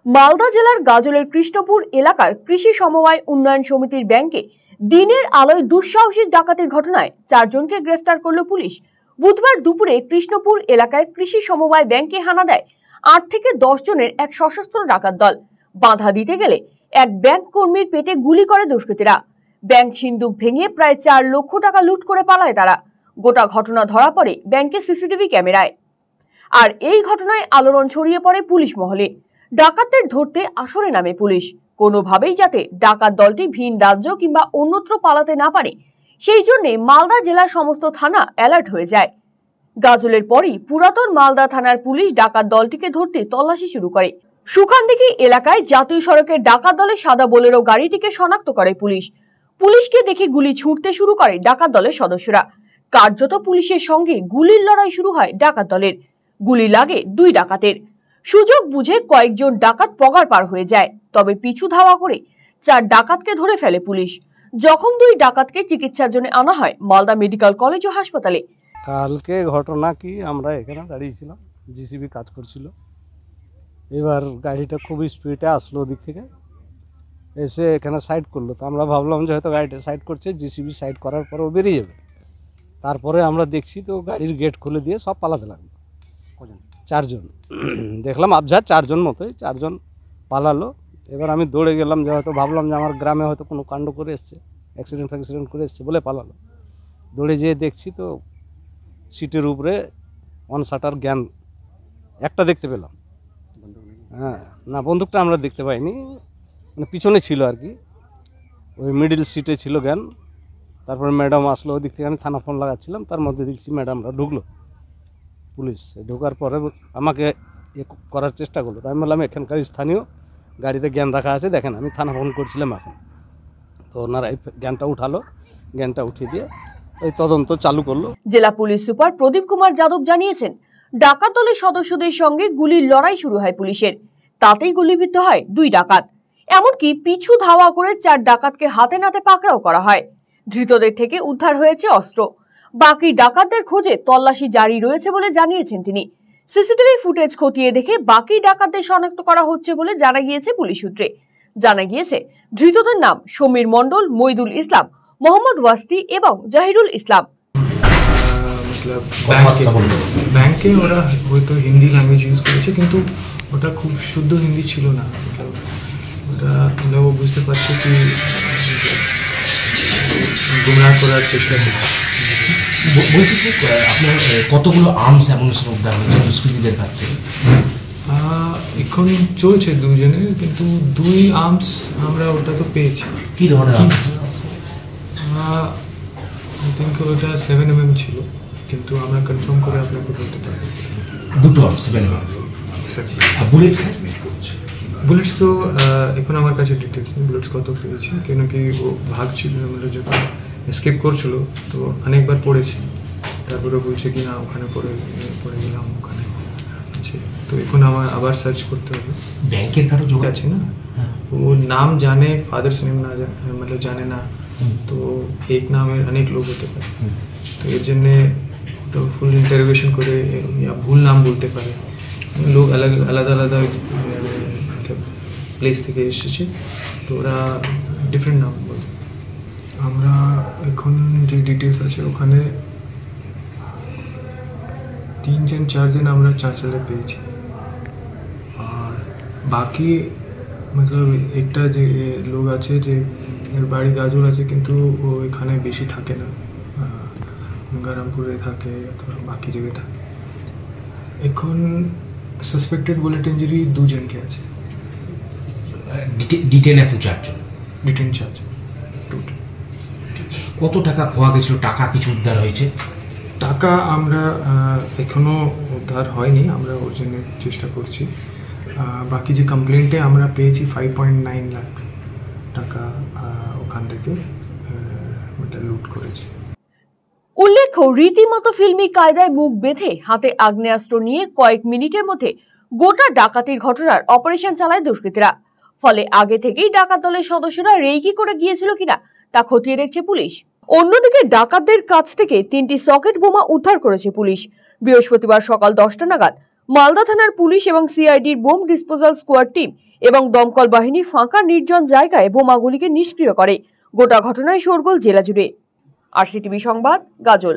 মালদা জেলার গাজলের কৃষ্ণপুর এলাকার কৃষি সমবায় উন্নয়ন সমিতির ব্যাংকে দিনের আলোয় দুঃসাহসিক ডাকাতির ঘটনায় 4 জনকে গ্রেফতার করল পুলিশ। বুধবার দুপুরে কৃষ্ণপুর এলাকায় কৃষি সমবায় ব্যাংকে হানা দেয় 8 থেকে 10 জনের এক সশস্ত্র ডাকাত দল। বাধা দিতে গেলে এক ব্যাংক কর্মীর পেটে গুলি করে দুষ্কৃতীরা। ব্যাংক সিন্দুক ভেঙে প্রায় 4 লক্ষ টাকা লুট করে পালায় তারা। গোটা ঘটনা ধরা পড়ে ব্যাংকের সিসিটিভি ক্যামেরায়। আর এই ঘটনায় আলোড়ন ছড়িয়ে পড়ে পুলিশ মহলে। ডাকাতদের ধরতে আসরে নামে পুলিশ, কোনোভাবেই যাতে ডাকাত দলটি ভিন রাজ্য কিংবা অন্যত্র পালাতে না পারে সেই জন্য মালদা জেলার সমস্ত থানা অ্যালার্ট হয়ে যায়। গাজলের পরই পুরাতন মালদা থানার পুলিশ ডাকাত দলটিকে ধরতে তল্লাশি শুরু করে। সুখানদিঘি এলাকায় জাতীয় সড়কের ডাকাত দলের সাদা বোলেরো গাড়িটিকে শনাক্ত করে পুলিশ। পুলিশকে দেখে গুলি ছুটতে শুরু করে ডাকাত দলের সদস্যরা। কার্যত পুলিশের সঙ্গে গুলির লড়াই শুরু হয় ডাকাত দলের। গুলি লাগে 2 ডাকাতের। সুযোগ বুঝে কয়েকজন ডাকাত পগার পার হয়ে যায়, তবে পিছু ধাওয়া করে 4 ডাকাতকে ধরে ফেলে পুলিশ। জখম 2 ডাকাতকে চিকিৎসার জন্য আনা হয় মালদা মেডিকেল কলেজ ও হাসপাতালে। কালকে ঘটনা কি, আমরা এখানে দাঁড়িয়েছিলাম, জিসিবি কাজ করছিল। এবার গাড়িটা খুব স্পিডে আসলো ওদিক থেকে, এসে এখানে সাইড করলো। তো আমরা ভাবলাম যে হয়তো গাড়িটা সাইড করছে, জিসিবি সাইড করার পর ও বেরিয়ে যাবে। তারপরে আমরা দেখছি তো গাড়ির গেট খুলে দিয়ে সব পালাতে লাগলো। 4 জন দেখলাম, আবঝা 4 জন মতোই, 4 জন পালালো। এবার আমি দৌড়ে গেলাম, যে হয়তো ভাবলাম যে আমার গ্রামে হয়তো কোনো কাণ্ড করে এসছে, অ্যাক্সিডেন্ট করে এসছে বলে পালালো। দৌড়ে যেয়ে দেখছি তো সিটের উপরে ওয়ান শাটার জ্ঞান একটা দেখতে পেলাম। হ্যাঁ, না বন্দুকটা আমরা দেখতে পাইনি, মানে পিছনে ছিল আর কি, ওই মিডিল সিটে ছিল জ্ঞান। তারপরে ম্যাডাম আসলো ওদিক থেকে, আমি থানা ফোন লাগাচ্ছিলাম, তার মধ্যে দেখছি ম্যাডামরা ঢুকলো। পুলিশ ঢোকার পরে আমাকে করার চেষ্টা করলো। তো আমি বললাম এখানকার স্থানীয়, গাড়িতে জ্ঞান রাখা আছে, দেখেন আমি থানা ফোন করছিলাম এখন। তো ওনারা এই জ্ঞানটা উঠালো, জ্ঞানটা উঠিয়ে দিয়ে ওই তদন্ত চালু করলো। জেলা পুলিশ সুপার প্রদীপ কুমার যাদব জানিয়েছেন, ডাকাত দলের সদস্যদের সঙ্গে গুলির লড়াই শুরু হয় পুলিশের। তাতেই গুলিবিদ্ধ হয় 2 ডাকাত। এমনকি পিছু ধাওয়া করে 4 ডাকাতকে হাতে নাতে পাকড়াও করা হয়। ধৃতদের থেকে উদ্ধার হয়েছে অস্ত্র। বাকি ডাকাতদের খোঁজে তল্লাশি জারি রয়েছে বলে জানিয়েছেন তিনি। সিসিটিভি ফুটেজ খতিয়ে দেখে বাকি ডাকাতদের শনাক্ত করা হচ্ছে বলে জানা গিয়েছে পুলিশ সূত্রে। জানা গিয়েছে ধৃতদের নাম সমীর মণ্ডল, মইদুল ইসলাম, মোহাম্মদ ওয়াস্তি এবং জাহিরুল ইসলাম। ব্যাংকে ওরা হয়তো হিন্দি ল্যাঙ্গুয়েজ ইউজ করেছে, কিন্তু ওটা খুব শুদ্ধ হিন্দি ছিল না। ওটা ও বুঝতে পারছে কি গুমরাহ করার চেষ্টা করছে। বলছি স্যার, আপনার কতগুলো আর্মস এমন উদ্ধার হয়েছে দুষ্কৃতীদের কাছ থেকে? এখন চলছে 2 জনের, কিন্তু 2 আর্মস আমরা ওটা তো পেয়েছি। কী ধরনের আর্মস? আই থিঙ্ক ওটা 7mm ছিল, কিন্তু আমরা কনফার্ম করে আপনাকে বলতে পারবো। 2 আর্মস, 7mm। আর বুলেটস? বুলেটস তো এখন আমার কাছে ডিটেলস নেই, বুলেটস কত পেয়েছি, কেন কি ও ভাগছিল, আমরা যখন এসকেপ করছিল তো অনেকবার পড়েছি। তারপরে বলছে কি না ওখানে পড়ে গেলাম, ওখানে আছে। তো এখন আমার আবার সার্চ করতে হবে। ব্যাংকের কারো যোগ আছে না, ও নাম জানে, ফাদার্স নেম না মানে জানে না, তো এক নামের অনেক লোক হতে পারে। তো এর জন্যে ওটা ফুল ইন্টারোগেশন করে, ভুল নাম বলতে পারে। লোক আলাদা আলাদা প্লেস থেকে এসেছে, তো ওরা ডিফারেন্ট নাম বলে। আমরা এখন যে ডিটেলস আছে ওখানে 3 জন 4 জন আমরা চাঁচলে পেয়েছি। আর বাকি মতলব একটা যে লোক আছে, যে এর বাড়ি গাজল আছে, কিন্তু ও এখানে বেশি থাকে না, গরমপুরে থাকে অথবা বাকি জায়গায় থাকে। এখন সাসপেক্টেড বুলেট ইঞ্জুরি 2 জনকে আছে। ডিটেন এখন 4 জন। ডিটেন 4 জন টোটাল। কত টাকা খোয়া গেছিল? টাকা কিছু উদ্ধার হয়েছে? টাকা আমরা এখনো উদ্ধার হয়নি, আমরা ওর জন্য চেষ্টা করছি। বাকি যে কমপ্লেন্টে আমরা পেয়েছি 5.9 লাখ টাকা ওখান থেকে লুট করেছি। উল্লেখ্য, রীতিমতো ফিল্মি কায়দায় মুখ বেঁধে হাতে আগ্নেয়াস্ত্র নিয়ে কয়েক মিনিটের মধ্যে গোটা ডাকাতির ঘটনার অপারেশন চালায় দুষ্কৃতীরা। ফলে আগে থেকেই ডাকাত দলের সদস্যরা রেকি করে গিয়েছিল কিনা তা খতিয়ে দেখছে পুলিশ। অন্যদিকে ডাকাতদের কাছ থেকে 3টি সকেট বোমা উদ্ধার করেছে পুলিশ। বৃহস্পতিবার সকাল 10টা নাগাদ মালদা থানার পুলিশ এবং সিআইডির বোম ডিসপোজাল স্কোয়াড টিম এবং দমকল বাহিনী ফাঁকা নির্জন জায়গায় বোমাগুলিকে নিষ্ক্রিয় করে। গোটা ঘটনায় শোরগোল জেলা জুড়ে। RCTV সংবাদ, গাজল।